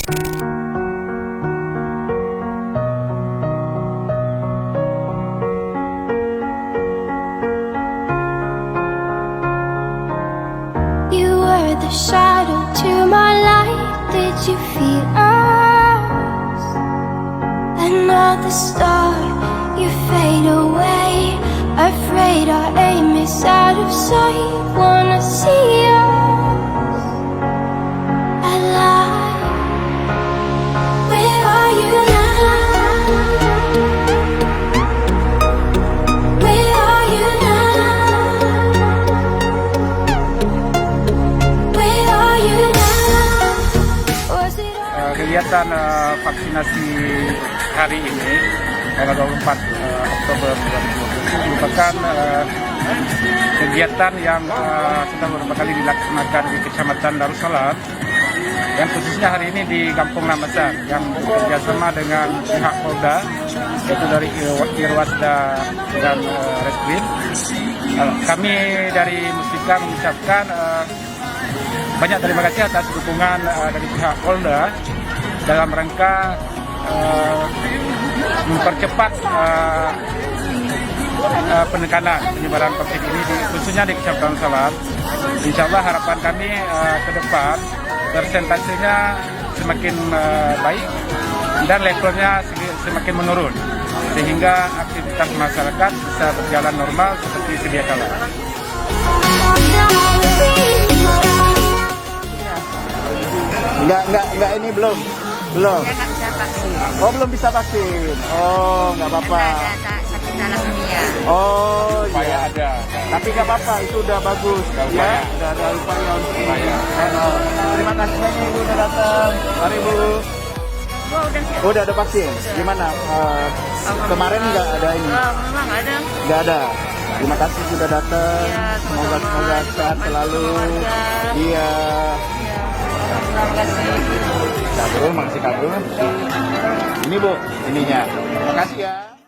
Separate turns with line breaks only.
The shadow to my light, did you feel us? Another star, you fade away. Afraid our aim is out of sight. Wanna see us alive. Where are you now? Where are you now?
Kegiatan vaksinasi hari ini tanggal 24 Oktober 2020 merupakan kegiatan yang sudah beberapa kali dilaksanakan di Kecamatan Darussalam, yang khususnya hari ini di Kampung Ramadan yang bekerjasama dengan pihak Polda, yaitu dari Irwasda dan Reskrim. Kami dari Mustika mengucapkan banyak terima kasih atas dukungan dari pihak Polda dalam rangka mempercepat penekanan penyebaran COVID ini khususnya di Kecamatan Darussalam. Insya Allah harapan kami ke depan persentasenya semakin baik dan levelnya semakin menurun, sehingga aktivitas masyarakat bisa berjalan normal seperti sedia kala.
Enggak ini belum.
Saya nggak bisa vaksin.
Oh, belum bisa vaksin. Oh, nggak apa-apa.
Ada sakit thalassemia.
Oh, iya.
Ada.
Tapi nggak apa-apa, itu udah bagus. Ya, udah ada upaya untuk ini. Terima kasih banyak Ibu udah datang. Mari Bu. Udah ada vaksin. Gimana? Kemarin nggak ada ini?
Memang ada.
Nggak ada. Terima kasih sudah datang.
Ya,
Semoga sehat selalu. Iya.
Terima kasih.
Kabur, makasih kabur. Ini Bu, ininya. Terima kasih ya.